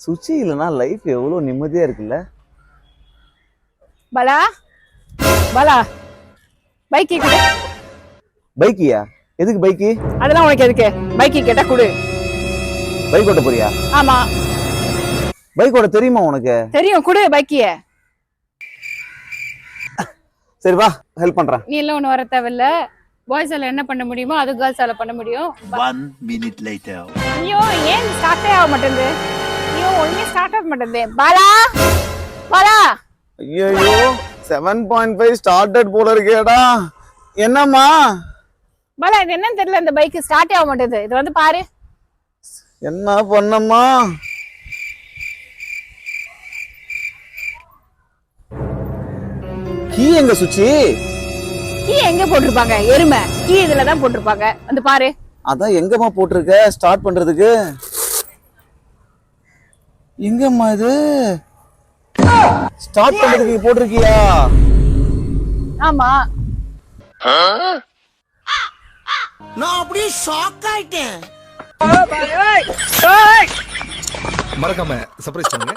சுச்சி இல்லைன்னா லைஃப் எவ்வளோ நிம்மதியா இருக்குல்ல. பாலா பாலா பைக் கொடு. பைக்கியா? எதுக்கு பைக்கு? அதெல்லாம் உனக்கு எதுக்கு? பைக்கு கேட்டா கொடு. பைக் ஓட்ட போறியா? ஆமா. பைக் ஓட்ட தெரியுமா உனக்கு? தெரியும், கொடு பைக்கிய. சரி வா, ஹெல்ப் பண்றேன். நீ எல்லாம் ஒண்ணு வர தேவையில்ல. பாய்ஸால என்ன பண்ண முடியுமோ அது கேர்ள்ஸால பண்ண முடியும். 1 minute later. ஐயோ ஏன் ஸ்டார்ட்டே ஆக மாட்டேங்குது? ஐயோ ஒண்ணுமே ஸ்டார்ட் ஆக மாட்டேங்குது. பாலா பாலா ஐயோ 7.5 ஸ்டார்டட் போல இருக்கேடா. என்னம்மா? பாலா இது என்னன்னு தெரியல, இந்த பைக் ஸ்டார்ட்டே ஆக மாட்டேங்குது. இது வந்து பாரு. என்ன பண்ணம்மா? கீ எங்க சுச்சி? கீ எங்க போட்டிருப்பாங்க? எருமை கீ இதுலதான் போட்டிருப்பாங்க. வந்து பாரு. அதான் எங்கம்மா போட்டிருக்க ஸ்டார்ட் பண்றதுக்கு? எங்கம்மா இது ஸ்டார்ட் பண்றதுக்கு போட்டிருக்கியா? ஆமா. நான் அப்படியே ஷாக் ஆயிட்டேன். மறக்காம சர்ப்ரைஸ் பண்ணுங்க.